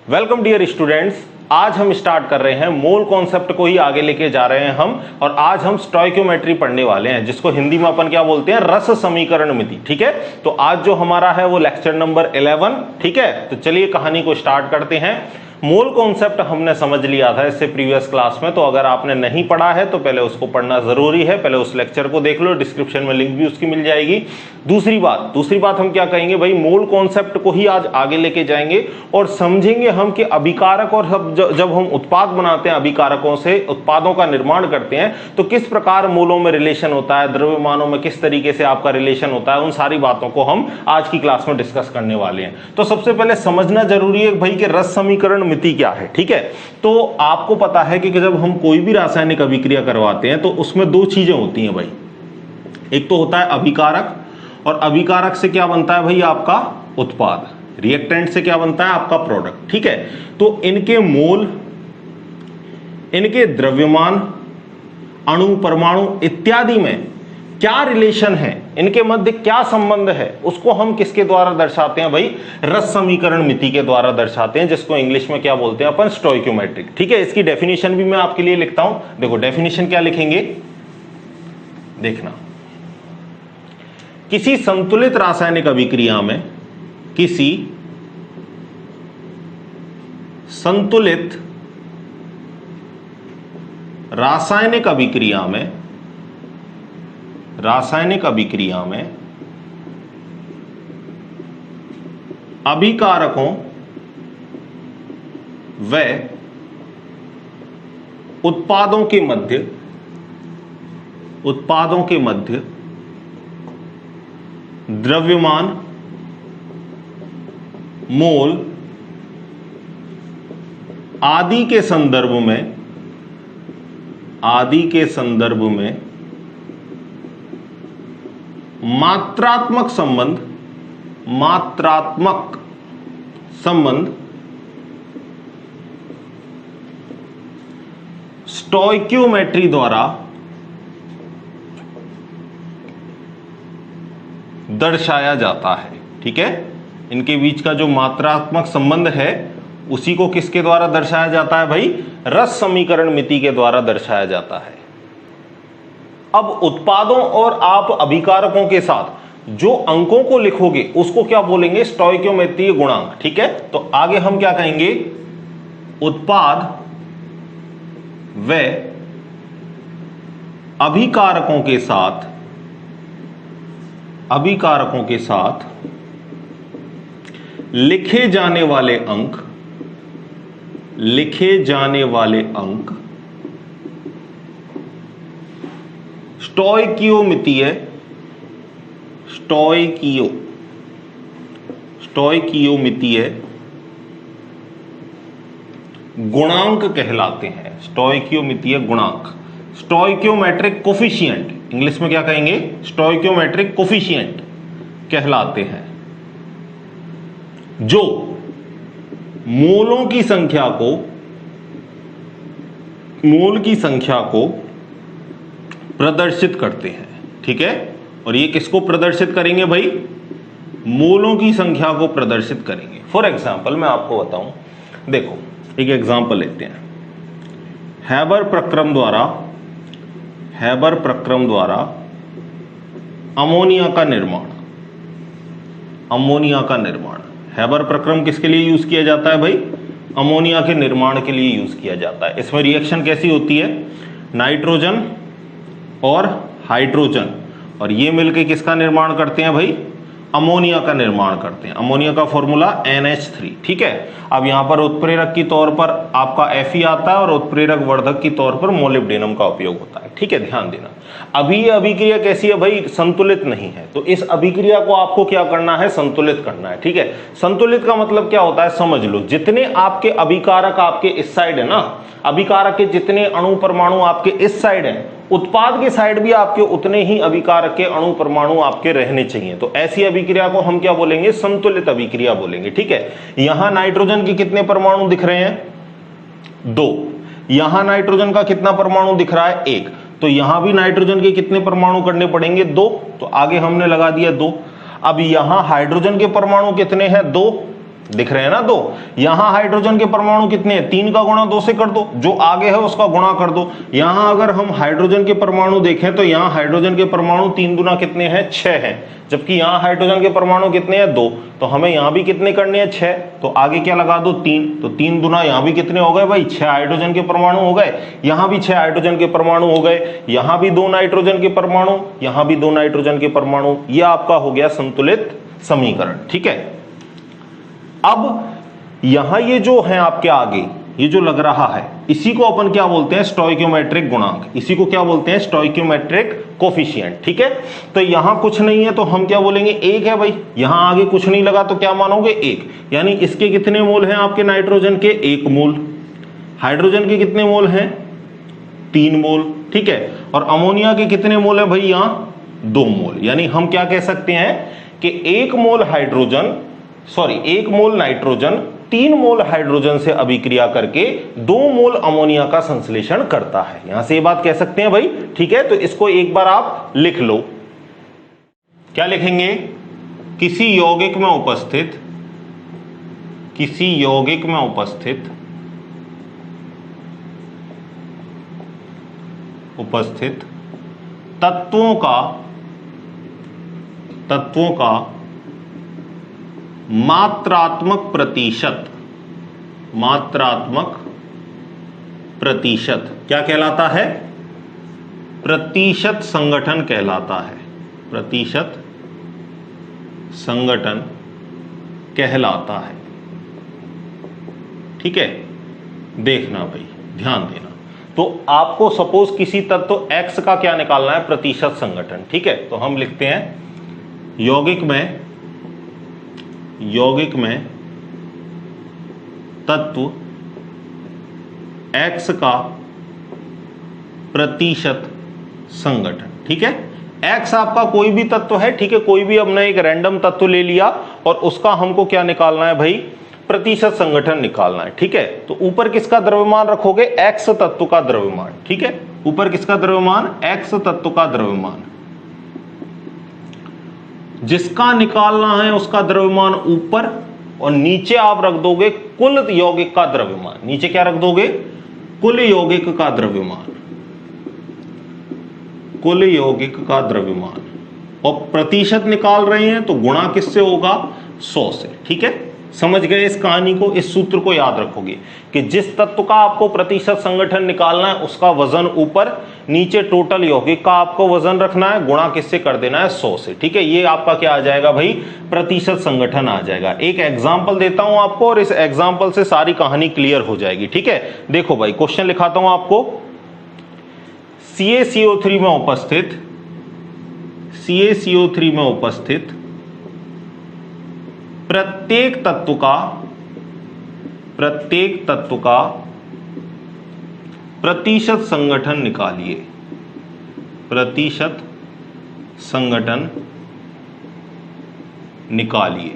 Welcome dear students. आज हम start कर रहे हैं मोल कॉन्सेप्ट को ही आगे लेके जा रहे हैं हम, और आज हम स्टोइकियोमेट्री पढ़ने वाले हैं, जिसको हिंदी में अपन क्या बोलते हैं, रस समीकरण मिति। ठीक है, तो आज जो हमारा है वो लेक्चर नंबर 11। ठीक है, तो चलिए कहानी को स्टार्ट करते हैं। मोल कॉन्सेप्ट हमने समझ लिया था इससे प्रीवियस क्लास में, तो अगर आपने नहीं पढ़ा है तो पहले उसको पढ़ना जरूरी है। पहले उस लेक्चर को देख लो, डिस्क्रिप्शन में लिंक भी उसकी मिल जाएगी। दूसरी बात हम क्या कहेंगे भाई, मोल कॉन्सेप्ट को ही आज आगे लेके जाएंगे और समझेंगे हम कि अभिकारक और जब हम उत्पाद बनाते हैं, अभिकारकों से उत्पादों का निर्माण करते हैं, तो किस प्रकार मोलों में रिलेशन होता है, द्रव्यमानों में किस तरीके से आपका रिलेशन होता है, उन सारी बातों को हम आज की क्लास में डिस्कस करने वाले हैं। तो सबसे पहले समझना जरूरी है भाई कि रस समीकरण मिति क्या है। ठीक है, तो आपको पता है कि जब हम कोई भी रासायनिक अभिक्रिया करवाते हैं तो उसमें दो चीजें होती हैं भाई। एक तो होता है अभिकारक, और अभिकारक से क्या बनता है भाई, आपका उत्पाद। रिएक्टेंट से क्या बनता है, आपका प्रोडक्ट। ठीक है, तो इनके मोल, इनके द्रव्यमान, अणु, परमाणु इत्यादि में क्या रिलेशन है, इनके मध्य क्या संबंध है, उसको हम किसके द्वारा दर्शाते हैं भाई, रस समीकरण मिति के द्वारा दर्शाते हैं, जिसको इंग्लिश में क्या बोलते हैं अपन, स्टोइकियोमेट्रिक। ठीक है, इसकी डेफिनेशन भी मैं आपके लिए लिखता हूं। देखो डेफिनेशन क्या लिखेंगे, देखना। किसी संतुलित रासायनिक अभिक्रिया में, किसी संतुलित रासायनिक अभिक्रिया में अभिकारकों व उत्पादों के मध्य द्रव्यमान, मोल आदि के संदर्भ में मात्रात्मक संबंध स्टोइकियोमेट्री द्वारा दर्शाया जाता है। ठीक है, इनके बीच का जो मात्रात्मक संबंध है उसी को किसके द्वारा दर्शाया जाता है भाई, रस समीकरण मिति के द्वारा दर्शाया जाता है। अब उत्पादों और आप अभिकारकों के साथ जो अंकों को लिखोगे उसको क्या बोलेंगे, स्टोइकियोमेट्रीय गुणांक। ठीक है, तो आगे हम क्या कहेंगे, उत्पाद व अभिकारकों के साथ लिखे जाने वाले अंक स्टोइकियोमेट्रीय गुणांक कहलाते हैं। स्टोइकियोमेट्रीय गुणांक, स्टोइकियोमेट्रिक कोफिशिएंट, इंग्लिश में क्या कहेंगे, स्टोइकियोमेट्रिक कोफिशिएंट कहलाते हैं, जो मोल की संख्या को प्रदर्शित करते हैं। ठीक है, और ये किसको प्रदर्शित करेंगे भाई, मोलों की संख्या को प्रदर्शित करेंगे। फॉर एग्जाम्पल मैं आपको बताऊं, देखो एक एग्जाम्पल लेते हैं। हैबर प्रक्रम द्वारा अमोनिया का निर्माण। हैबर प्रक्रम किसके लिए यूज किया जाता है भाई, अमोनिया के निर्माण के लिए यूज किया जाता है। इसमें रिएक्शन कैसी होती है, नाइट्रोजन और हाइड्रोजन, और ये मिलकर किसका निर्माण करते हैं भाई, अमोनिया का निर्माण करते हैं। अमोनिया का फॉर्मूला NH3। ठीक है, अब यहां पर उत्प्रेरक की तौर पर आपका Fe आता है और उत्प्रेरक वर्धक की तौर पर मोलिब्डेनम का उपयोग होता है। ठीक है, ध्यान देना। अभी ये अभिक्रिया कैसी है भाई, संतुलित नहीं है, तो इस अभिक्रिया को आपको क्या करना है, संतुलित करना है। ठीक है, संतुलित का मतलब क्या होता है, समझ लो। जितने आपके अभिकारक आपके इस साइड है ना, अभिकारक के जितने अणु परमाणु आपके इस साइड हैं, उत्पाद के साइड भी आपके उतने ही अभिकारक के अणु परमाणु आपके रहने चाहिए। तो ऐसी अभिक्रिया को हम क्या बोलेंगे, संतुलित अभिक्रिया बोलेंगे। ठीक है, यहां नाइट्रोजन के कितने परमाणु दिख रहे हैं, 2। यहां नाइट्रोजन का कितना परमाणु दिख रहा है, 1। तो यहां भी नाइट्रोजन के कितने परमाणु करने पड़ेंगे, 2। तो आगे हमने लगा दिया 2। अब यहां हाइड्रोजन के परमाणु कितने हैं, 2। दिख रहे हैं ना 2। यहां हाइड्रोजन के परमाणु कितने हैं, 3 का गुणा 2 से कर दो, जो आगे है उसका गुणा कर दो। यहां अगर हम हाइड्रोजन के परमाणु देखें तो यहां हाइड्रोजन के परमाणु 3 गुना कितने हैं, 6 हैं, जबकि यहां हाइड्रोजन के परमाणु कितने हैं, 2। तो हमें यहां भी कितने करने हैं, 6। तो आगे क्या लगा दो, 3। तो 3 गुना यहां भी कितने हो गए भाई, 6 हाइड्रोजन के परमाणु हो गए। यहां भी 6 हाइड्रोजन के परमाणु हो गए। यहां भी 2 नाइट्रोजन के परमाणु, यहां भी 2 नाइट्रोजन के परमाणु। यह आपका हो गया संतुलित समीकरण। ठीक है, अब यहां ये जो है आपके आगे ये जो लग रहा है, इसी को अपन क्या बोलते हैं, स्टोइकियोमेट्रिक गुणांक। इसी को क्या बोलते हैं, स्टोइकियोमेट्रिक कोफिशिएंट। ठीक है, तो यहां कुछ नहीं है तो हम क्या बोलेंगे, 1 है भाई। यहां आगे कुछ नहीं लगा तो क्या मानोगे, 1। यानी इसके कितने मोल हैं आपके नाइट्रोजन के, 1 मोल। हाइड्रोजन के कितने मोल हैं, 3 मोल। ठीक है, और अमोनिया के कितने मोल है भाई, यहां 2 मोल। यानी हम क्या कह सकते हैं कि 1 मोल हाइड्रोजन, सॉरी 1 मोल नाइट्रोजन 3 मोल हाइड्रोजन से अभिक्रिया करके 2 मोल अमोनिया का संश्लेषण करता है। यहां से ये बात कह सकते हैं भाई। ठीक है, तो इसको एक बार आप लिख लो। क्या लिखेंगे, किसी यौगिक में उपस्थित, किसी यौगिक में उपस्थित तत्वों का मात्रात्मक प्रतिशत क्या कहलाता है, प्रतिशत संगठन कहलाता है। प्रतिशत संगठन कहलाता है। ठीक है, देखना भाई, ध्यान देना। तो आपको सपोज किसी तत्व X का क्या निकालना है, प्रतिशत संगठन। ठीक है, तो हम लिखते हैं यौगिक में तत्व X का प्रतिशत संगठन। ठीक है, X आपका कोई भी तत्व है। ठीक है, कोई भी हमने एक रैंडम तत्व ले लिया और उसका हमको क्या निकालना है भाई, प्रतिशत संगठन निकालना है। ठीक है, तो ऊपर किसका द्रव्यमान रखोगे, X तत्व का द्रव्यमान। ठीक है, ऊपर किसका द्रव्यमान, X तत्व का द्रव्यमान। जिसका निकालना है उसका द्रव्यमान ऊपर, और नीचे आप रख दोगे कुल यौगिक का द्रव्यमान। नीचे क्या रख दोगे, कुल यौगिक का द्रव्यमान, कुल यौगिक का द्रव्यमान। और प्रतिशत निकाल रहे हैं तो गुणा किससे होगा, 100 से। ठीक है, समझ गए इस कहानी को, इस सूत्र को याद रखोगे कि जिस तत्व का आपको प्रतिशत संगठन निकालना है उसका वजन ऊपर, नीचे टोटल यौगिक का आपको वजन रखना है, गुणा किससे कर देना है, 100 से। ठीक है, ये आपका क्या आ जाएगा भाई, प्रतिशत संगठन आ जाएगा। एक एग्जांपल देता हूं आपको और इस एग्जांपल से सारी कहानी क्लियर हो जाएगी। ठीक है, देखो भाई, क्वेश्चन लिखाता हूं आपको। CaCO3 में उपस्थित प्रत्येक तत्व का प्रतिशत संगठन निकालिए। प्रतिशत संगठन निकालिए।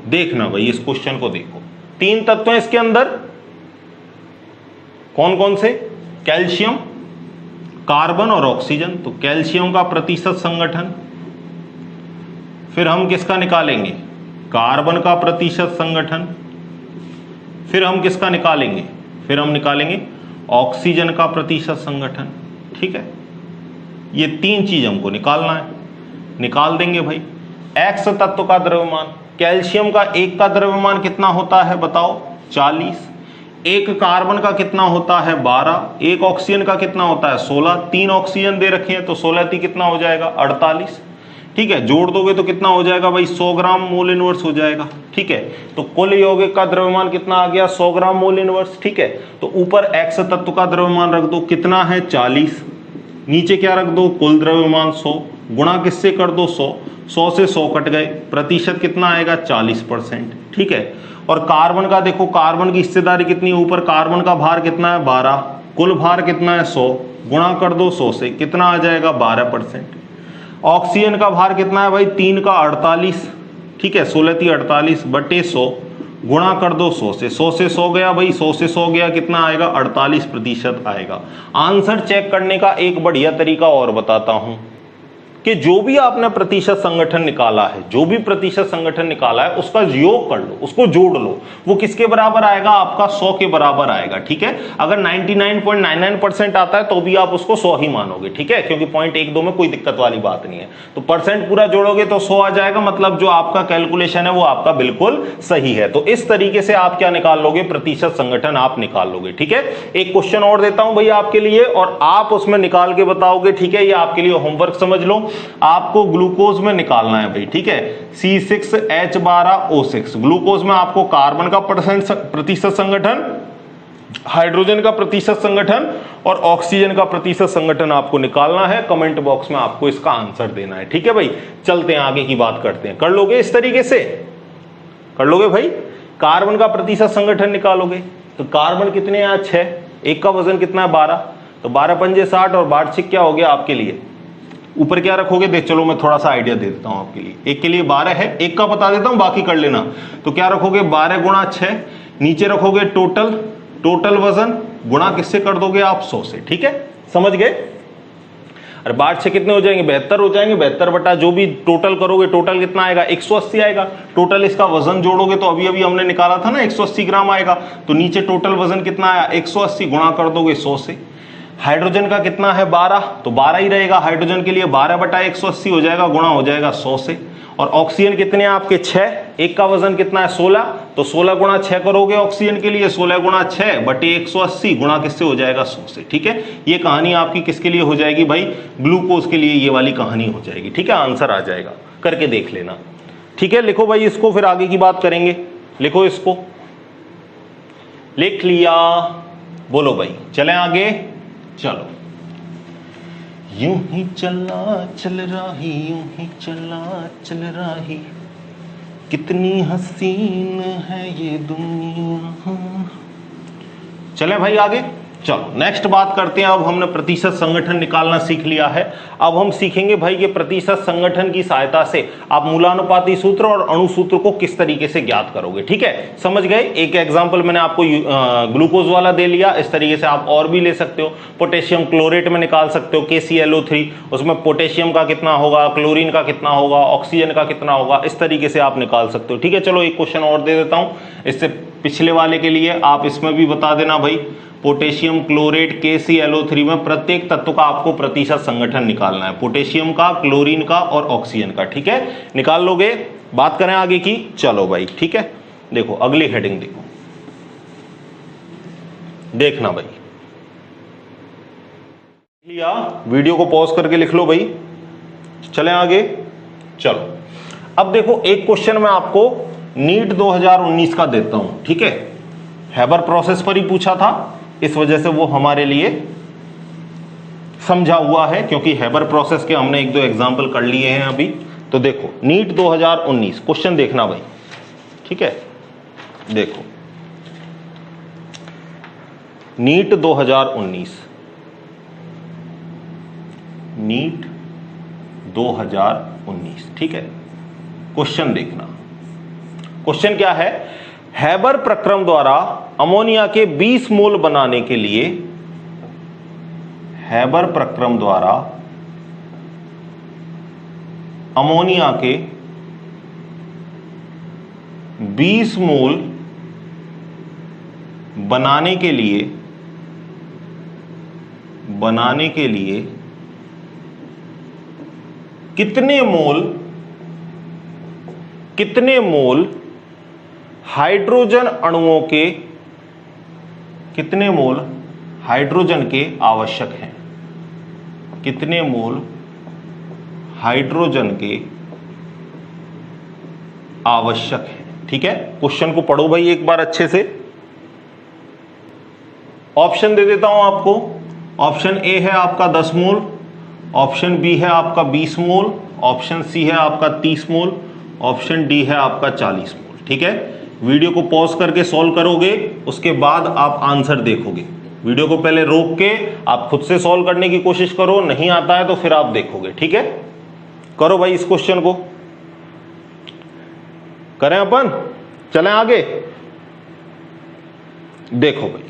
देखना भाई, इस क्वेश्चन को देखो, 3 तत्व हैं इसके अंदर। कौन कौन से, कैल्शियम, कार्बन और ऑक्सीजन। तो कैल्शियम का प्रतिशत संगठन, फिर हम किसका निकालेंगे, कार्बन का प्रतिशत संगठन, फिर हम किसका निकालेंगे, फिर हम निकालेंगे ऑक्सीजन का प्रतिशत संगठन। ठीक है, ये 3 चीज हमको निकालना है, निकाल देंगे भाई। X तत्व का द्रव्यमान, कैल्शियम का 1 का द्रव्यमान कितना होता है बताओ, 40। 1 कार्बन का कितना होता है, 12। 1 ऑक्सीजन का कितना होता है, 16। 3 ऑक्सीजन दे रखे हैं तो 16 कितना हो जाएगा, 48। ठीक है, जोड़ दोगे तो कितना हो जाएगा भाई, 100 ग्राम मोल इनवर्स हो जाएगा। ठीक है, तो कुल यौगिक का द्रव्यमान कितना आ गया, 100 ग्राम मोल इनवर्स। ठीक है, तो ऊपर X तत्व का द्रव्यमान रख दो, कितना है 40। नीचे क्या रख दो, कुल द्रव्यमान 100, गुणा किससे कर दो 100। 100 से 100 कट गए, प्रतिशत कितना आएगा 40%। ठीक है, और कार्बन का देखो, कार्बन की हिस्सेदारी कितनी है, ऊपर कार्बन का भार कितना है 12, कुल भार कितना है 100, गुणा कर दो 100 से, कितना आ जाएगा 12%। ऑक्सीजन का भार कितना है भाई, 3 का 48। ठीक है, 16 × 48 बटे 100, गुणा कर दो 100 से। 100 से 100 गया भाई, 100 से 100 गया, कितना आएगा 48% आएगा। आंसर चेक करने का एक बढ़िया तरीका और बताता हूं, कि जो भी आपने प्रतिशत संगठन निकाला है, जो भी प्रतिशत संगठन निकाला है उसका योग कर लो, उसको जोड़ लो, वो किसके बराबर आएगा, आपका 100 के बराबर आएगा। ठीक है, अगर 99.99% आता है तो भी आप उसको 100 ही मानोगे। ठीक है, क्योंकि 0.12 में कोई दिक्कत वाली बात नहीं है। तो परसेंट पूरा जोड़ोगे तो 100 आ जाएगा, मतलब जो आपका कैलकुलेशन है वो आपका बिल्कुल सही है। तो इस तरीके से आप क्या निकाल लोगे, प्रतिशत संगठन आप निकाल लोगे। ठीक है, एक क्वेश्चन और देता हूं भैया आपके लिए और आप उसमें निकाल के बताओगे। ठीक है, ये आपके लिए होमवर्क समझ लो, आपको ग्लूकोज में निकालना है भाई। ठीक है, C6H12O6 ग्लूकोज में आपको कार्बन का प्रतिशत संगठन, हाइड्रोजन का प्रतिशत संगठन और ऑक्सीजन का प्रतिशत संगठन आपको निकालना है। कमेंट बॉक्स में आपको इसका आंसर देना है। ठीक है भाई, चलते हैं आगे की बात करते हैं। कर लोगे इस तरीके से, कर लोगे भाई। कार्बन का प्रतिशत संगठन निकालोगे तो कार्बन कितने हैं, 6, एक का वजन कितना है 12, तो 12 पंजे 60 और 12 क्या हो गया आपके लिए, ऊपर क्या रखोगे, देख चलो मैं थोड़ा सा आइडिया दे देता हूं आपके लिए। एक के लिए 12 है, एक का बता देता हूं, बाकी कर लेना। तो क्या रखोगे, 12 गुणा 6, नीचे रखोगे टोटल वजन गुणा किससे कर दोगे आप, 100 से। ठीक है, समझ गए। अरे 12 कितने हो जाएंगे, 72 हो जाएंगे। 72 बटा जो भी टोटल करोगे, टोटल कितना आएगा, 180 आएगा। टोटल इसका वजन जोड़ोगे तो अभी अभी हमने निकाला था ना 180 ग्राम आएगा। तो नीचे टोटल वजन कितना आया, 180 गुणा कर दोगे 100 से। हाइड्रोजन का कितना है 12, तो 12 ही रहेगा हाइड्रोजन के लिए, 12 बटा 180 हो जाएगा, गुणा हो जाएगा 100 से। और ऑक्सीजन कितने हैं आपके 6, एक का वजन कितना है 16, तो 16 गुणा 6 करोगे ऑक्सीजन के लिए, 16 गुणा 6 बटे 180 गुणा किससे हो जाएगा, 100 से। ठीक है, ये कहानी आपकी किसके लिए हो जाएगी भाई, ग्लूकोज के लिए ये वाली कहानी हो जाएगी। ठीक है, आंसर आ जाएगा, करके देख लेना। ठीक है, लिखो भाई इसको, फिर आगे की बात करेंगे। लिखो इसको, लिख लिया, बोलो भाई, चलें आगे। चलो, यूं ही चला चल रही, यूं ही चला चल रही, कितनी हसीन है ये दुनिया। चले भाई आगे। चलो नेक्स्ट बात करते हैं। अब हमने प्रतिशत संगठन निकालना सीख लिया है। अब हम सीखेंगे भाई कि प्रतिशत संगठन की सहायता से आप मूलानुपाती सूत्र और अणु सूत्र को किस तरीके से ज्ञात करोगे। ठीक है, समझ गए। एक एग्जांपल मैंने आपको ग्लूकोज वाला दे लिया, इस तरीके से आप और भी ले सकते हो। पोटेशियम क्लोरेट में निकाल सकते हो, KClO3, उसमें पोटेशियम का कितना होगा, क्लोरीन का कितना होगा, ऑक्सीजन का कितना होगा, इस तरीके से आप निकाल सकते हो। ठीक है, चलो एक क्वेश्चन और दे देता हूं इससे पिछले वाले के लिए, आप इसमें भी बता देना भाई। पोटेशियम क्लोरेट KClO3 में प्रत्येक तत्व का आपको प्रतिशत संगठन निकालना है, पोटेशियम का, क्लोरीन का और ऑक्सीजन का। ठीक है, निकाल लोगे। बात करें आगे की, चलो भाई। ठीक है, देखो अगली हेडिंग देखो, देखना भाई। लिया, वीडियो को पॉज करके लिख लो भाई। चलें आगे। चलो, अब देखो एक क्वेश्चन मैं आपको नीट 2019 का देता हूं। ठीक है, हैबर प्रोसेस पर ही पूछा था, इस वजह से वो हमारे लिए समझा हुआ है, क्योंकि हैबर प्रोसेस के हमने एक दो एग्जाम्पल कर लिए हैं अभी। तो देखो नीट 2019 क्वेश्चन देखना भाई। ठीक है, देखो नीट 2019, नीट 2019। ठीक है, क्वेश्चन देखना। क्वेश्चन क्या है, हैबर प्रक्रम द्वारा अमोनिया के 20 मोल बनाने के लिए, हैबर प्रक्रम द्वारा अमोनिया के 20 मोल बनाने के लिए कितने मोल हाइड्रोजन अणुओं के, कितने मोल हाइड्रोजन के आवश्यक हैं, कितने मोल हाइड्रोजन के आवश्यक हैं। ठीक है, क्वेश्चन को पढ़ो भाई एक बार अच्छे से। ऑप्शन दे देता हूं आपको। ऑप्शन ए है आपका 10 मोल, ऑप्शन बी है आपका 20 मोल, ऑप्शन सी है आपका 30 मोल, ऑप्शन डी है आपका 40 मोल। ठीक है, वीडियो को पॉज करके सॉल्व करोगे, उसके बाद आप आंसर देखोगे। वीडियो को पहले रोक के आप खुद से सॉल्व करने की कोशिश करो, नहीं आता है तो फिर आप देखोगे। ठीक है, करो भाई इस क्वेश्चन को, करें अपन, चलें आगे। देखो भाई,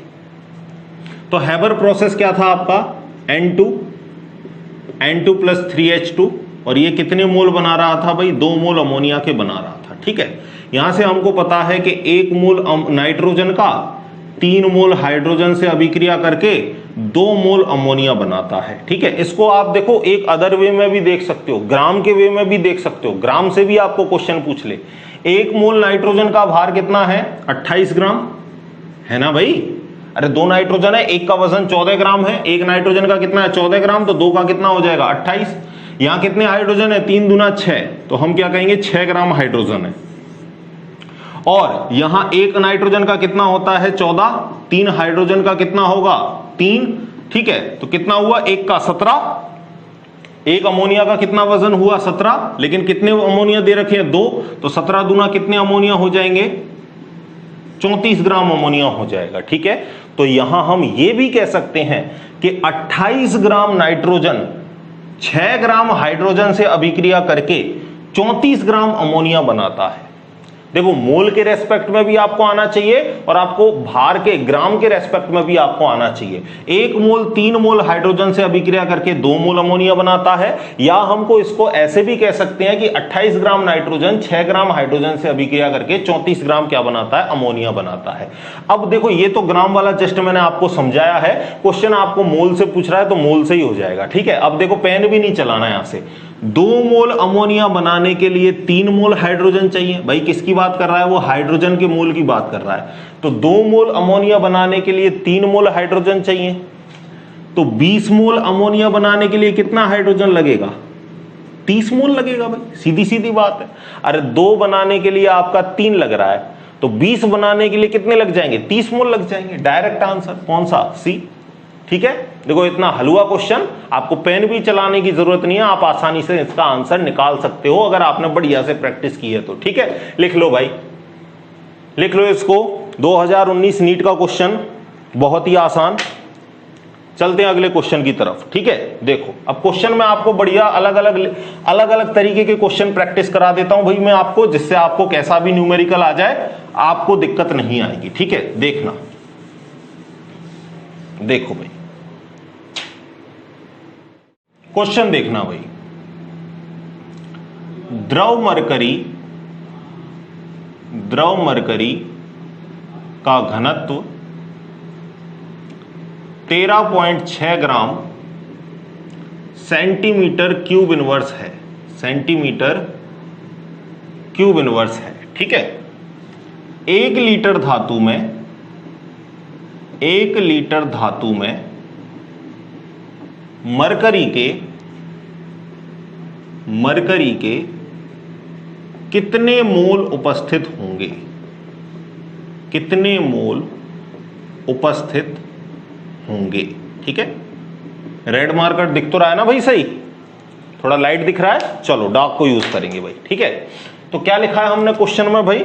तो हैबर प्रोसेस क्या था आपका, N2 प्लस 3H2, और ये कितने मोल बना रहा था भाई, 2 मोल अमोनिया के बना रहा था। ठीक है, यहां से हमको पता है कि 1 मोल नाइट्रोजन का 3 मोल हाइड्रोजन से अभिक्रिया करके 2 मोल अमोनिया बनाता है। ठीक है, इसको आप देखो एक अदर वे में भी देख सकते हो, ग्राम के वे में भी देख सकते हो, ग्राम से भी आपको क्वेश्चन पूछ ले। 1 मोल नाइट्रोजन का भार कितना है, 28 ग्राम है ना भाई। अरे 2 नाइट्रोजन है, एक का वजन 14 ग्राम है, एक नाइट्रोजन का कितना है 14 ग्राम, तो 2 का कितना हो जाएगा 28। यहां कितने हाइड्रोजन है, 3 दूना 6, तो हम क्या कहेंगे 6 ग्राम हाइड्रोजन है। और यहां एक नाइट्रोजन का कितना होता है 14, 3 हाइड्रोजन का कितना होगा 3। ठीक है, तो कितना हुआ, एक का 17, एक अमोनिया का कितना वजन हुआ 17, लेकिन कितने अमोनिया दे रखे हैं 2, तो 17 दूना कितने अमोनिया हो जाएंगे 34 ग्राम अमोनिया हो जाएगा। ठीक है, तो यहां हम ये भी कह सकते हैं कि 28 ग्राम नाइट्रोजन 6 ग्राम हाइड्रोजन से अभिक्रिया करके 34 ग्राम अमोनिया बनाता है। देखो मोल के रेस्पेक्ट में भी आपको आना चाहिए और आपको भार के ग्राम के रेस्पेक्ट में भी आपको आना चाहिए। 1 मोल 3 मोल हाइड्रोजन से अभिक्रिया करके 2 मोल अमोनिया बनाता है, या हमको इसको ऐसे भी कह सकते हैं कि 28 ग्राम नाइट्रोजन 6 ग्राम हाइड्रोजन से अभिक्रिया करके 34 ग्राम क्या बनाता है, अमोनिया बनाता है। अब देखो ये तो ग्राम वाला जस्ट मैंने आपको समझाया है, क्वेश्चन आपको मोल से पूछ रहा है तो मोल से ही हो जाएगा। ठीक है, अब देखो पेन भी नहीं चलाना यहां से। 2 मोल अमोनिया बनाने के लिए 3 मोल हाइड्रोजन चाहिए। भाई किसकी बात कर रहा है, वो हाइड्रोजन के मोल की बात कर रहा है। तो 2 मोल अमोनिया बनाने के लिए 3 मोल हाइड्रोजन चाहिए, तो 20 मोल अमोनिया बनाने के लिए कितना हाइड्रोजन लगेगा, 30 मोल लगेगा। भाई सीधी सीधी बात है। अरे 2 बनाने के लिए आपका 3 लग रहा है, तो 20 बनाने के लिए कितने लग जाएंगे, 30 मोल लग जाएंगे। डायरेक्ट आंसर कौन सा, सी। ठीक है, देखो इतना हलवा क्वेश्चन, आपको पेन भी चलाने की जरूरत नहीं है, आप आसानी से इसका आंसर निकाल सकते हो अगर आपने बढ़िया से प्रैक्टिस की है तो। ठीक है, लिख लो भाई, लिख लो इसको, 2019 नीट का क्वेश्चन, बहुत ही आसान। चलते हैं अगले क्वेश्चन की तरफ। ठीक है, देखो अब क्वेश्चन में आपको बढ़िया अलग अलग तरीके के क्वेश्चन प्रैक्टिस करा देता हूं भाई मैं आपको, जिससे आपको कैसा भी न्यूमेरिकल आ जाए आपको दिक्कत नहीं आएगी। ठीक है, देखना, देखो भाई क्वेश्चन देखना भाई। द्रव मरकरी का घनत्व 13.6 ग्राम सेंटीमीटर क्यूब इनवर्स है, सेंटीमीटर क्यूब इनवर्स है। ठीक है, 1 लीटर धातु में मरकरी के कितने मोल उपस्थित होंगे, कितने मोल उपस्थित होंगे। ठीक है, रेड मार्कर दिख तो रहा है ना भाई, सही, थोड़ा लाइट दिख रहा है, चलो डार्क को यूज करेंगे भाई। ठीक है, तो क्या लिखा है हमने क्वेश्चन में भाई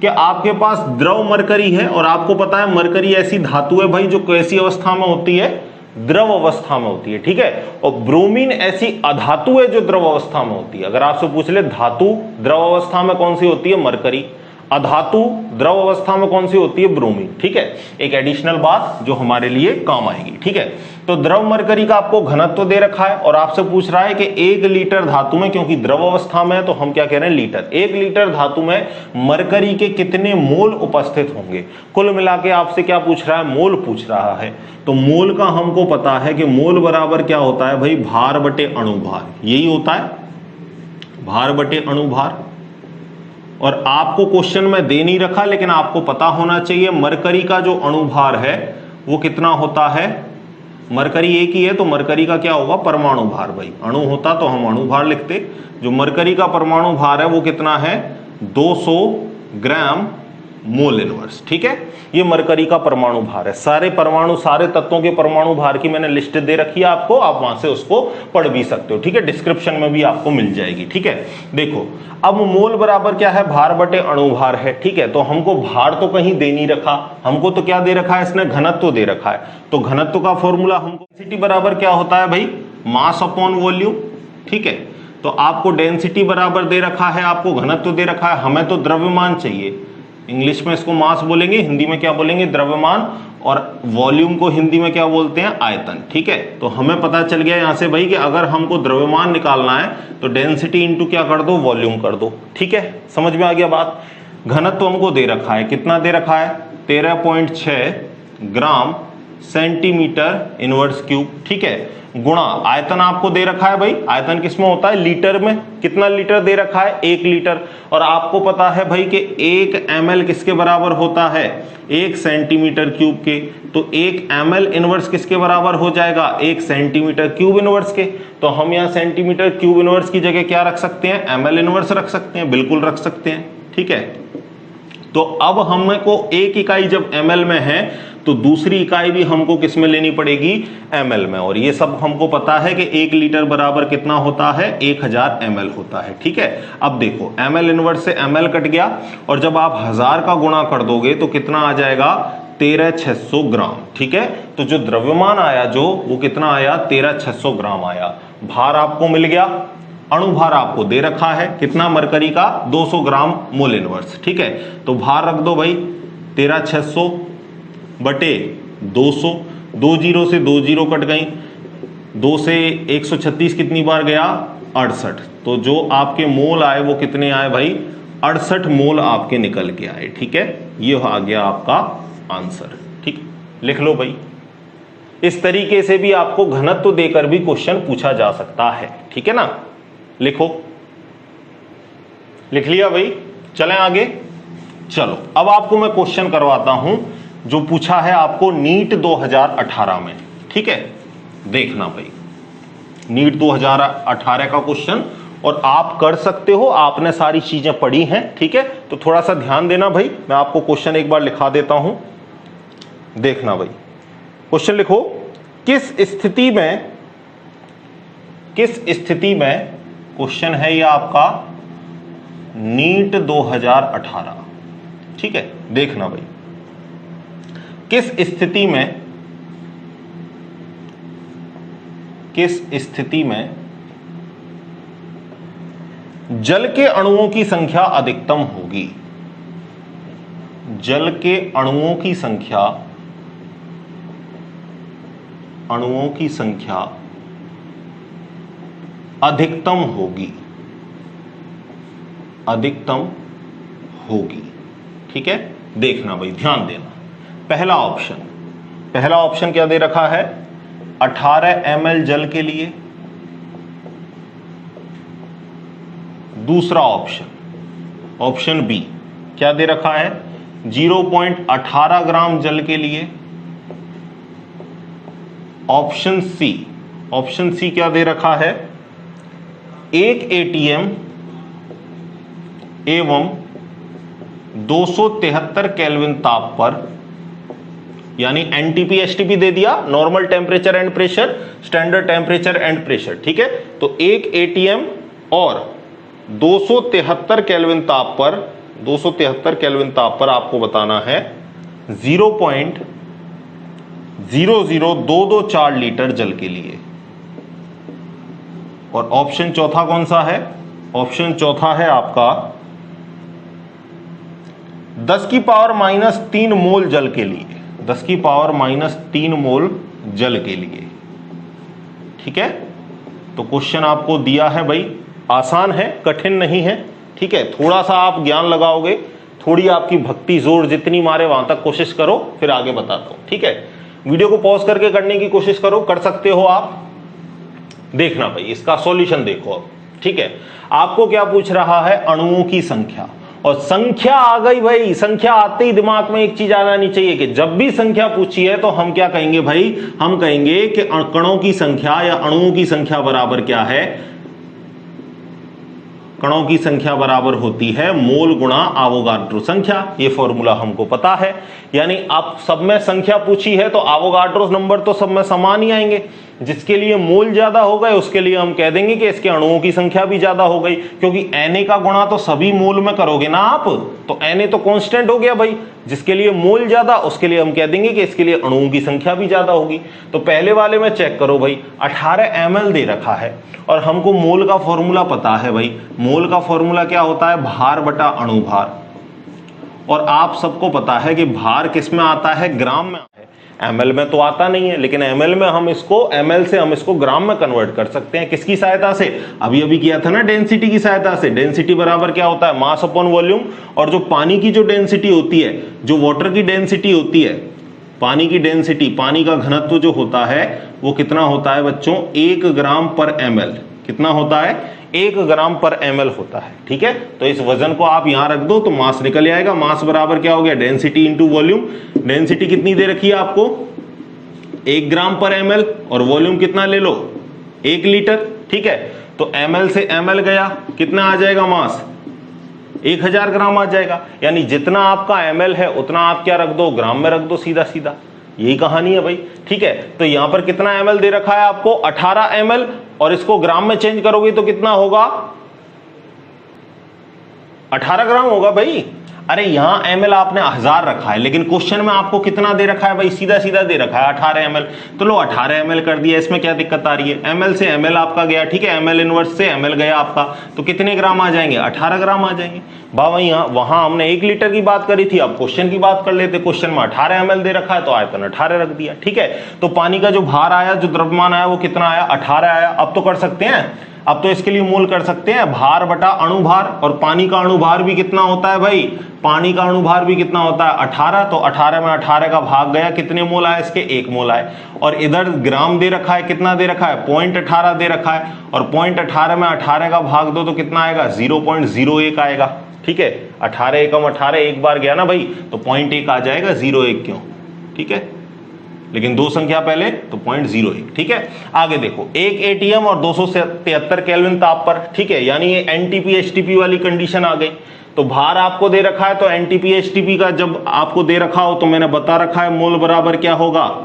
कि आपके पास द्रव मरकरी है और आपको पता है मरकरी ऐसी धातु है भाई जो कैसी अवस्था में होती है, द्रव अवस्था में होती है। ठीक है, और ब्रोमीन ऐसी अधातु है जो द्रव अवस्था में होती है। अगर आपसे पूछ ले धातु द्रव अवस्था में कौन सी होती है, मरकरी, अधातु द्रव अवस्था में कौन सी होती है, ब्रोमीन। ठीक है, एक एडिशनल बात जो हमारे लिए काम आएगी। ठीक है, तो द्रव मरकरी का आपको घनत्व दे रखा है और आपसे पूछ रहा है कि 1 लीटर धातु में, क्योंकि द्रव अवस्था में है तो हम क्या कह रहे हैं लीटर, 1 लीटर धातु में मरकरी के कितने मोल उपस्थित होंगे। कुल मिला के आपसे क्या पूछ रहा है, मोल पूछ रहा है। तो मोल का हमको पता है कि मोल बराबर क्या होता है भाई, भार बटे अणुभार, यही होता है, भार बटे अणुभार। और आपको क्वेश्चन में दे नहीं रखा लेकिन आपको पता होना चाहिए मरकरी का जो अणुभार है वो कितना होता है, मरकरी एक ही है तो मरकरी का क्या होगा, परमाणु भार। भाई अणु होता तो हम अणुभार लिखते, जो मरकरी का परमाणु भार है वो कितना है, 200 ग्राम मोल इनवर्स। ठीक है, ये मरकरी का परमाणु भार है। सारे परमाणु, सारे तत्वों के परमाणु भार की मैंने लिस्ट दे रखी है आपको, आप वहां से उसको पढ़ भी सकते हो। ठीक है, डिस्क्रिप्शन में भी आपको मिल जाएगी। ठीक है, देखो अब मोल बराबर क्या है, भार बटे अणुभार है। ठीक है, तो हमको भार तो कहीं दे नहीं रखा, हमको तो क्या दे रखा है, इसने घनत्व दे रखा है। तो घनत्व का फॉर्मूला हमको डेंसिटी बराबर क्या होता है भाई, मास अपॉन वॉल्यूम। ठीक है, तो आपको डेंसिटी बराबर दे रखा है, आपको घनत्व दे रखा है, हमें तो द्रव्यमान चाहिए, इंग्लिश में इसको मास बोलेंगे, हिंदी में क्या बोलेंगे, द्रव्यमान, और वॉल्यूम को हिंदी में क्या बोलते हैं, आयतन। ठीक है, तो हमें पता चल गया यहां से भाई कि अगर हमको द्रव्यमान निकालना है तो डेंसिटी इंटू क्या कर दो, वॉल्यूम कर दो। ठीक है, समझ में आ गया बात। घनत्व तो हमको दे रखा है, कितना दे रखा है, 13.6 ग्राम सेंटीमीटर इनवर्स क्यूब। ठीक है, गुणा आयतन आपको दे रखा है भाई, आयतन किसमें होता है, लीटर में। कितना लीटर दे रखा है, 1 लीटर। और आपको पता है भाई कि 1 ml किसके बराबर होता है, 1 सेंटीमीटर क्यूब के। तो 1 ml इनवर्स किसके बराबर हो जाएगा, 1 सेंटीमीटर क्यूब इनवर्स के। तो हम यहाँ सेंटीमीटर क्यूब इनवर्स की जगह क्या रख सकते हैं, ml इनवर्स रख सकते हैं, बिल्कुल रख सकते हैं। ठीक है, तो अब हमको एक इकाई जब ml में है तो दूसरी इकाई भी हमको किस में लेनी पड़ेगी, ml में। और ये सब हमको पता है कि 1 लीटर बराबर कितना होता है, 1000 ml होता है। ठीक है, अब देखो ml इनवर्स से ml कट गया, और जब आप 1000 का गुणा कर दोगे तो कितना आ जाएगा, 13600 ग्राम। ठीक है, तो जो द्रव्यमान आया जो वो कितना आया, 13600 ग्राम आया। भार आपको मिल गया, अणुभार आपको दे रखा है कितना, मरकरी का 200 ग्राम मोल इनवर्स। ठीक है, तो भार रख दो भाई 13600 बटे 200, 2 जीरो से 2 जीरो कट गई, 2 से 136 कितनी बार गया, 68। तो जो आपके मोल आए वो कितने आए भाई, 68 मोल आपके निकल के आए। ठीक है, ये आ गया आपका आंसर। ठीक, लिख लो भाई। इस तरीके से भी आपको घनत्व देकर भी क्वेश्चन पूछा जा सकता है। ठीक है ना, लिखो, लिख लिया भाई, चलें आगे। चलो अब आपको मैं क्वेश्चन करवाता हूं जो पूछा है आपको नीट 2018 में। ठीक है, देखना भाई, नीट 2018 का क्वेश्चन, और आप कर सकते हो, आपने सारी चीजें पढ़ी हैं। ठीक है, तो थोड़ा सा ध्यान देना भाई, मैं आपको क्वेश्चन एक बार लिखा देता हूं, देखना भाई। क्वेश्चन लिखो, किस स्थिति में क्वेश्चन है ये आपका नीट 2018। ठीक है, देखना भाई, किस स्थिति में जल के अणुओं की संख्या अधिकतम होगी, जल के अणुओं की संख्या अधिकतम होगी। ठीक है, देखना भाई, ध्यान देना। पहला ऑप्शन क्या दे रखा है, 18 ml जल के लिए। दूसरा ऑप्शन बी क्या दे रखा है, 0.18 ग्राम जल के लिए। ऑप्शन सी क्या दे रखा है, 1 ATM एवं 273 केल्विन ताप पर, यानी एनटीपी एसटीपी दे दिया, normal temperature and pressure, standard temperature and pressure. ठीक है, तो 1 ATM और 273 केल्विन ताप पर, 273 केल्विन ताप पर आपको बताना है 0.00224 लीटर जल के लिए। और ऑप्शन चौथा कौन सा है, ऑप्शन चौथा है आपका 10 की पावर -3 मोल जल के लिए, 10 की पावर -3 मोल जल के लिए। ठीक है, तो क्वेश्चन आपको दिया है भाई, आसान है, कठिन नहीं है। ठीक है, थोड़ा सा आप ज्ञान लगाओगे, थोड़ी आपकी भक्ति जोर जितनी मारे वहां तक कोशिश करो, फिर आगे बताता हूं। ठीक है, वीडियो को पॉज करके करने की कोशिश करो, कर सकते हो आप। देखना भाई, इसका सॉल्यूशन देखो अब। ठीक है, आपको क्या पूछ रहा है, अणुओं की संख्या, और संख्या आ गई भाई। संख्या आते ही दिमाग में एक चीज आ जानी चाहिए कि जब भी संख्या पूछी है तो हम क्या कहेंगे भाई, हम कहेंगे कि कणों की संख्या या अणुओं की संख्या बराबर क्या है, कणों की संख्या बराबर होती है मोल गुणा आवोगाड्रो संख्या। ये फॉर्मूला हमको पता है, यानी आप सब में संख्या पूछी है तो आवोगाड्रो नंबर तो सब में समान ही आएंगे। जिसके लिए मोल ज्यादा हो गए उसके लिए हम कह देंगे कि इसके अणुओं की संख्या भी ज्यादा हो गई, क्योंकि Na का गुणा तो सभी मोल में करोगे ना आप, तो Na तो कांस्टेंट हो गया भाई। जिसके लिए मोल ज्यादा उसके लिए हम कह देंगे कि इसके लिए अणुओं की संख्या भी ज्यादा होगी। तो पहले वाले में चेक करो भाई, 18 ml दे रखा है और हमको मोल का फॉर्मूला पता है भाई। मोल का फॉर्मूला क्या होता है, भार बटा अणुभार। और आप सबको पता है कि भार किस में आता है, ग्राम में आता है, एमएल में तो आता नहीं है, लेकिन एमएल में हम इसको, एमएल से हम इसको ग्राम में कन्वर्ट कर सकते हैं। किसकी सहायता से, अभी अभी किया था ना, डेंसिटी की सहायता से। डेंसिटी बराबर क्या होता है, मास अपॉन वॉल्यूम। और जो पानी की जो डेंसिटी होती है, जो वाटर की डेंसिटी होती है, पानी की डेंसिटी, पानी का घनत्व जो होता है वो कितना होता है बच्चों, 1 ग्राम पर एमएल। कितना होता है, 1 ग्राम पर एमएल होता है। ठीक है, तो इस वजन को आप यहां रख दो तो मास निकल आएगा। मास बराबर क्या हो गया, डेंसिटी इंटू वॉल्यूम। डेंसिटी कितनी दे रखी है आपको, 1 ग्राम पर एमएल, और वॉल्यूम कितना ले लो, 1 लीटर। ठीक है, तो एमएल से एमएल गया, कितना आ जाएगा मास, 1000 ग्राम आ जाएगा। यानी जितना आपका एमएल है उतना आप क्या रख दो, ग्राम में रख दो, सीधा सीधा। यही कहानी है भाई। ठीक है, तो यहां पर कितना एमएल दे रखा है आपको, 18 एमएल, और इसको ग्राम में चेंज करोगे तो कितना होगा, 18 ग्राम होगा भाई। अरे यहां एमएल आपने 1000 रखा है, लेकिन क्वेश्चन में आपको कितना दे रखा है भाई, सीधा सीधा दे रखा है 18 एमएल। तो लो 18 एमएल कर दिया, इसमें क्या दिक्कत आ रही है, एमएल से एमएल आपका गया। ठीक है, एमएल इनवर्स से एमएल गया आपका, तो कितने ग्राम आ जाएंगे, 18 ग्राम आ जाएंगे। वहां हमने 1 लीटर की बात करी थी, अब क्वेश्चन की बात कर लेते। क्वेश्चन में 18 एमएल दे रखा है तो आयतन 18 रख दिया। ठीक है, तो पानी का जो भार आया, जो द्रव्यमान आया, वो कितना आया, 18 आया। अब तो कर सकते हैं, अब तो इसके लिए मूल कर सकते हैं, भार बटा अणुभार। और पानी का अणुभार भी कितना होता है भाई, पानी का अणुभार भी कितना होता है, 18। तो 18 में 18 का भाग गया, कितने मोल आए इसके, 1 मोल आए। और इधर ग्राम दे रखा है, कितना दे रखा है, 0.18 दे रखा है। और 0.18 में 18 का भाग दो तो कितना आएगा, 0.01 आएगा। ठीक है, 18 एकम 18 एक बार गया ना भाई, तो 0.1 आ जाएगा, 0.1 क्यों। ठीक है, लेकिन 2 संख्या पहले तो 0.01। ठीक है, आगे देखो, 1 एटीएम और 273 केल्विन ताप पर। ठीक है, यानी ये एनटीपी एचटीपी वाली कंडीशन आ गई। तो भार आपको दे रखा है, तो एनटीपी एचटीपी का जब आपको दे रखा हो तो मैंने बता रखा है, मोल बराबर क्या होगा,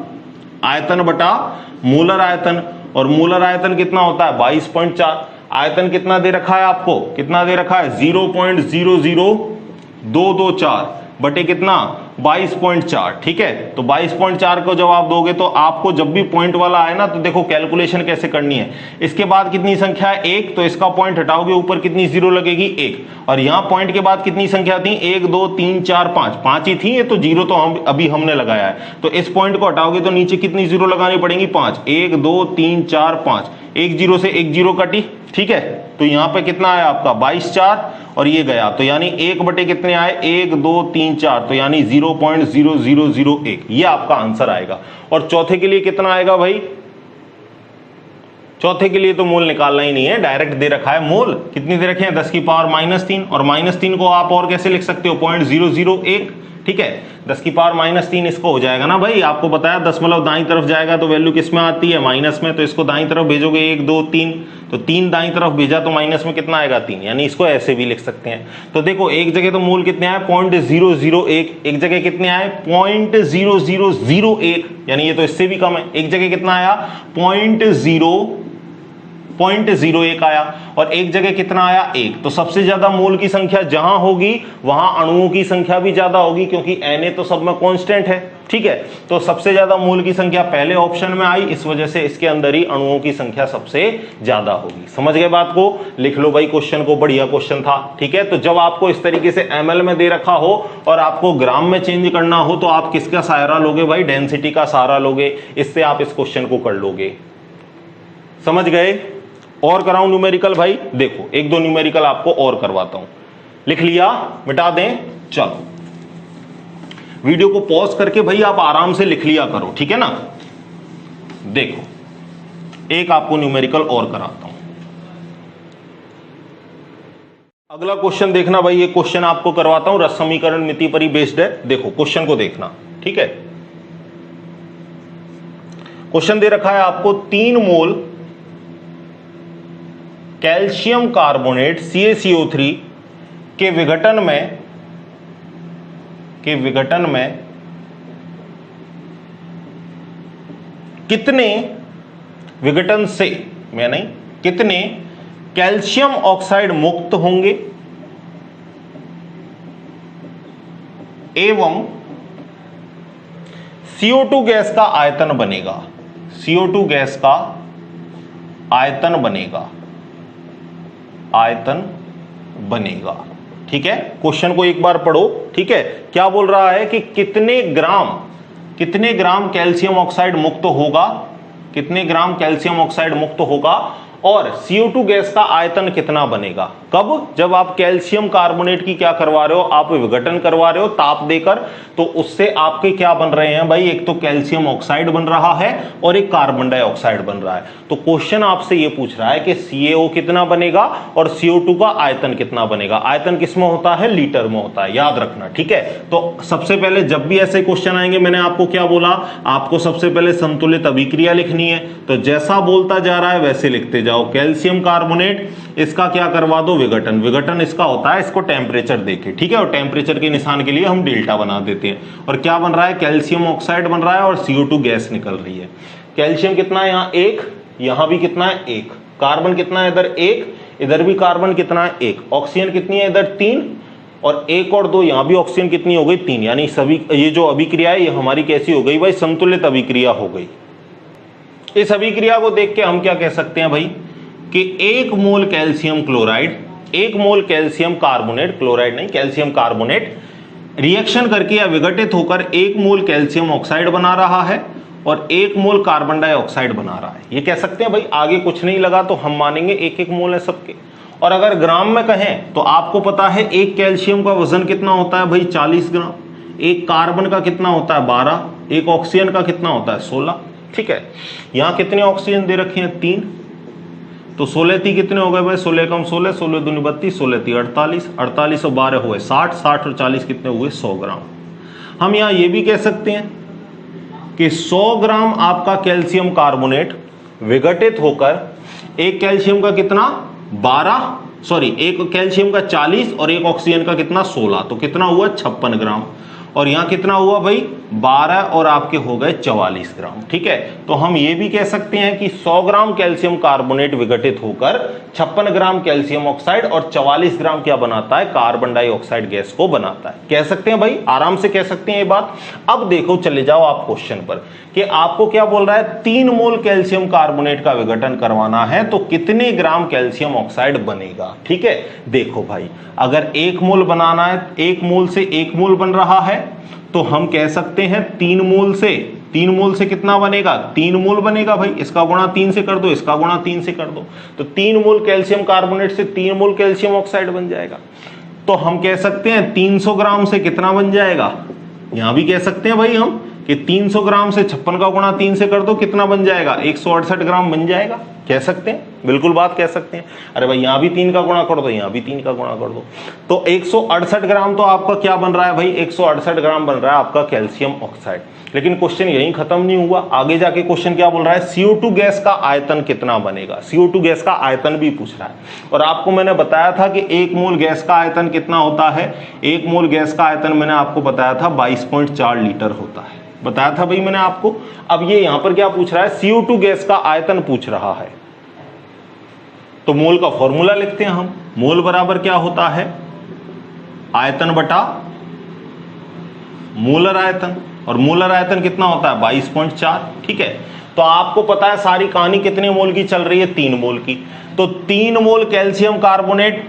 आयतन बटा मूलर आयतन। और मूलर आयतन कितना होता है, 22.4। आयतन कितना दे रखा है आपको, कितना दे रखा है, 0.00224 बटे कितना, 22.4। ठीक है, तो 22.4 को जब आप दोगे तो आपको जब भी पॉइंट वाला आए ना, तो देखो कैलकुलेशन कैसे करनी है। इसके बाद कितनी संख्या है, 1, तो इसका पॉइंट हटाओगे, ऊपर कितनी जीरो लगेगी, 1। और यहां पॉइंट के बाद कितनी संख्या थी, 1 2 3 4 5, 5 ही थी ये, तो जीरो तो हम अभी हमने लगाया है। तो इस पॉइंट को हटाओगे तो नीचे कितनी जीरो लगानी पड़ेगी, 5। 1 2 3 4 5, 1 जीरो से 1 जीरो कटी। ठीक है, तो यहां पे कितना आया आपका, 22.4, और ये गया, तो यानी 1 बटे कितने आए, 1 2 3 4, तो यानी 0.0001, ये आपका आंसर आएगा। और चौथे के लिए कितना आएगा भाई, चौथे के लिए तो मोल निकालना ही नहीं है, डायरेक्ट दे रखा है मोल। कितनी दे रखे हैं, 10 की पावर -3, और -3 को आप और कैसे लिख सकते हो, 0.001। ठीक है, 10 की पावर -3 इसको हो जाएगा ना भाई, आपको बताया दशमलव दाईं तरफ जाएगा तो वैल्यू किस में आती है, माइनस में। तो इसको दाईं तरफ भेजोगे, 1 2 3, तो 3 दाईं तरफ भेजा तो माइनस में कितना आएगा, 3। यानी इसको ऐसे भी लिख सकते हैं। तो देखो, एक जगह तो मूल कितने आए, 0.001, एक जगह कितने आए, 0.0001, यानी ये तो इससे भी कम है। एक जगह कितना आया, 0.01 आया, और एक जगह कितना आया, 1। तो सबसे ज्यादा मोल की संख्या जहां होगी वहां अणुओं की संख्या भी ज्यादा होगी, क्योंकि Na तो सब में कांस्टेंट है। ठीक है, तो सबसे ज्यादा मोल की संख्या पहले ऑप्शन में आई, इस वजह से इसके अंदर ही अणुओं की संख्या सबसे ज्यादा होगी। समझ गए बात को, लिख लो भाई क्वेश्चन को, बढ़िया क्वेश्चन था। ठीक है, तो जब आपको इस तरीके से ml में दे रखा हो और आपको ग्राम में चेंज करना हो, तो आप किसका सहारा लोगे भाई, डेंसिटी का सहारा लोगे। इससे आप इस क्वेश्चन को कर लोगे। समझ गए। और कराऊं न्यूमेरिकल भाई, देखो 1 2 न्यूमेरिकल आपको और करवाता हूं। लिख लिया, मिटा दें, चलो वीडियो को पॉज करके भाई आप आराम से लिख लिया करो, ठीक है ना। देखो, एक आपको न्यूमेरिकल और कराता हूं। अगला क्वेश्चन देखना भाई, ये क्वेश्चन आपको करवाता हूं, रस समीकरण मिति पर ही बेस्ड है। देखो क्वेश्चन को देखना, ठीक है। क्वेश्चन दे रखा है आपको, 3 मोल कैल्शियम कार्बोनेट CaCO3 के विघटन में कितने विघटन से कितने कैल्शियम ऑक्साइड मुक्त होंगे एवं CO2 गैस का आयतन बनेगा। CO2 गैस का आयतन बनेगा। ठीक है, क्वेश्चन को एक बार पढ़ो। ठीक है। क्या बोल रहा है कि कितने ग्राम कैल्शियम ऑक्साइड मुक्त होगा, कितने ग्राम कैल्शियम ऑक्साइड मुक्त होगा और CO2 गैस का आयतन कितना बनेगा। कब? जब आप कैल्शियम कार्बोनेट की क्या करवा रहे हो, आप विघटन करवा रहे हो ताप देकर, तो उससे आपके क्या बन रहे हैं भाई, एक तो कैल्शियम ऑक्साइड बन रहा है और एक कार्बन डाइऑक्साइड बन रहा है। तो क्वेश्चन आपसे ये पूछ रहा है कि CaO कितना बनेगा और CO2 का आयतन कितना बनेगा। आयतन किसमें होता है, लीटर में होता है, याद रखना, ठीक है। तो सबसे पहले जब भी ऐसे क्वेश्चन आएंगे, मैंने आपको क्या बोला, आपको सबसे पहले संतुलित अभिक्रिया लिखनी है। तो जैसा बोलता जा रहा है वैसे लिखते जाओ। कैल्शियम कार्बोनेट, इसका क्या करवा दो, विघटन। विघटन इसका होता है, इसको टेम्परेचर देके, ठीक है, और टेम्परेचर के निशान के लिए हम डेल्टा बना देते हैं। और क्या बन रहा है, कैल्शियम ऑक्साइड बन रहा है और CO2 गैस निकल रही है। कैल्शियम कितना है यहाँ 1, यहां भी कितना है 1, कार्बन कितना है इधर 1, इधर भी कार्बन कितना है 1, ऑक्सीजन कितनी है इधर 3 और 1 और 2, यहां भी ऑक्सीजन कितनी हो गई 3। यानी सभी ये जो अभिक्रिया है ये हमारी कैसी हो गई भाई, संतुलित अभिक्रिया हो गई। इस अभिक्रिया को देख के हम क्या कह सकते हैं भाई कि 1 मोल कैल्शियम क्लोराइड, 1 मोल कैल्शियम कार्बोनेट, क्लोराइड नहीं कैल्शियम कार्बोनेट, रिएक्शन करके या विघटित होकर 1 मोल कैल्शियम ऑक्साइड बना रहा है और 1 मोल कार्बन डाइऑक्साइड बना रहा है। ये कह सकते हैं भाई, आगे कुछ नहीं लगा तो हम मानेंगे 1-1 मोल है सबके। और अगर ग्राम में कहें तो आपको पता है एक कैल्शियम का वजन कितना होता है भाई 40 ग्राम, एक कार्बन का कितना होता है 12, एक ऑक्सीजन का कितना होता है 16, ठीक है। यहां कितने ऑक्सीजन दे रखे हैं 3, तो 16 थी कितने हो गए भाई, 16 कम 16, 16 दूनी 32, 16 थी 48, 48 और 12 हुए 60, 60 और 40 कितने हुए 100 ग्राम। हम यहाँ ये भी कह सकते हैं कि 100 ग्राम आपका कैल्शियम कार्बोनेट विघटित होकर एक कैल्शियम का कितना एक कैल्शियम का 40 और एक ऑक्सीजन का कितना 16, तो कितना हुआ 56 ग्राम। और यहां कितना हुआ भाई 12 और आपके हो गए 44 ग्राम, ठीक है। तो हम ये भी कह सकते हैं कि 100 ग्राम कैल्शियम कार्बोनेट विघटित होकर 56 ग्राम कैल्शियम ऑक्साइड और 44 ग्राम क्या बनाता है, कार्बन डाइऑक्साइड गैस को बनाता है। कह सकते हैं भाई, आराम से कह सकते हैं ये बात। अब देखो, चले जाओ आप क्वेश्चन पर कि आपको क्या बोल रहा है, 3 मोल कैल्शियम कार्बोनेट का विघटन करवाना है तो कितने ग्राम कैल्शियम ऑक्साइड बनेगा, ठीक है। देखो भाई, अगर 1 मोल बनाना है, 1 मोल से 1 मोल बन रहा है, तो हम कह सकते हैं 3 मोल से कितना बनेगा, 3 मोल बनेगा भाई। इसका गुणा 3 से कर दो, इसका गुणा 3 से कर दो, तो 3 मोल कैल्शियम कार्बोनेट से 3 मोल कैल्शियम ऑक्साइड बन जाएगा। तो हम कह सकते हैं 300 ग्राम से कितना बन जाएगा, यहां भी कह सकते हैं भाई हम कि 300 ग्राम से 56 का गुणा 3 से कर दो, कितना बन जाएगा 168 ग्राम बन जाएगा। कह सकते हैं, बिल्कुल बात कह सकते हैं। अरे भाई यहां भी 3 का गुणा कर दो, यहां भी 3 का गुणा कर दो, तो 168 ग्राम तो आपका क्या बन रहा है भाई, 168 ग्राम बन रहा है आपका कैल्शियम ऑक्साइड। लेकिन क्वेश्चन यहीं खत्म नहीं हुआ, आगे जाके क्वेश्चन क्या बोल रहा है, CO2 गैस का आयतन कितना बनेगा। CO2 गैस का आयतन भी पूछ रहा है। और आपको मैंने बताया था कि 1 मोल गैस का आयतन कितना होता है, 1 मोल गैस का आयतन मैंने आपको बताया था 22.4 लीटर होता है, बताया था भाई मैंने आपको। अब ये यहां पर क्या पूछ रहा है, CO2 गैस का आयतन पूछ रहा है। तो मोल का फॉर्मूला लिखते हैं हम, मोल बराबर क्या होता है, आयतन बटा मोलर आयतन, और मोलर आयतन कितना होता है 22.4, ठीक है। तो आपको पता है सारी कहानी कितने मोल की चल रही है, 3 मोल की। तो 3 mole calcium carbonate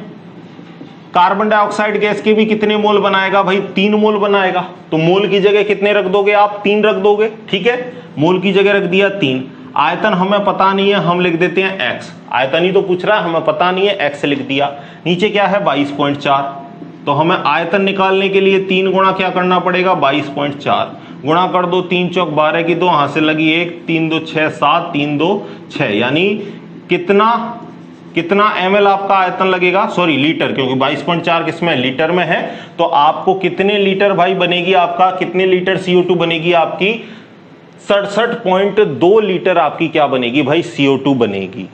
carbon dioxide gas के भी कितने मोल बनाएगा भाई, 3 मोल बनाएगा। तो मोल की जगह कितने रख दोगे आप, 3 रख दोगे, ठीक है। मोल की जगह रख दिया 3। आयतन हमें पता नहीं है, हम लिख देते हैं x, आयतन ही तो पूछ रहा है, हमें पता नहीं है, x लिख दिया। नीचे क्या है 22.4, तो हमें आयतन निकालने के लिए 3 गुणा क्या करना पड़ेगा 22.4, गुणा कर दो 3 चौक 12 की 2, हाथ से लगी 1, 3 2 6 7, 3 2 6, यानी कितना ml आपका आयतन लगेगा, सॉरी लीटर, क्योंकि 22.4 किसमें लीटर में है। तो आपको कितने लीटर भाई बनेगी, आपका कितने लीटर CO2 बनेगी, आपकी 67.2 लीटर आपकी क्या बनेगी भाई, CO2 बनेगी।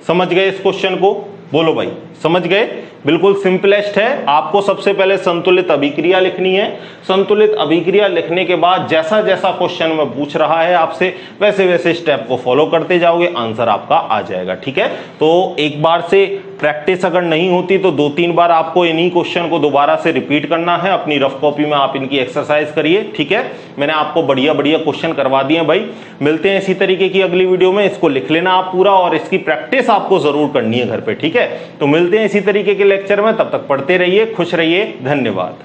समझ गए इस क्वेश्चन को, बोलो भाई समझ गए। बिल्कुल सिंपलेस्ट है। आपको सबसे पहले संतुलित अभिक्रिया लिखनी है। संतुलित अभिक्रिया लिखने के बाद जैसा जैसा क्वेश्चन में पूछ रहा है आपसे, वैसे वैसे स्टेप को फॉलो करते जाओगे, आंसर आपका आ जाएगा, ठीक है। तो एक बार से प्रैक्टिस अगर नहीं होती तो 2-3 बार आपको इन्हीं क्वेश्चन को दोबारा से रिपीट करना है। अपनी रफ कॉपी में आप इनकी एक्सरसाइज करिए, ठीक है। मैंने आपको बढ़िया बढ़िया क्वेश्चन करवा दिए भाई। मिलते हैं इसी तरीके की अगली वीडियो में। इसको लिख लेना आप पूरा, और इसकी प्रैक्टिस आपको जरूर करनी है घर पे, ठीक है। तो मिलते हैं इसी तरीके के लेक्चर में, तब तक पढ़ते रहिए, खुश रहिए, धन्यवाद।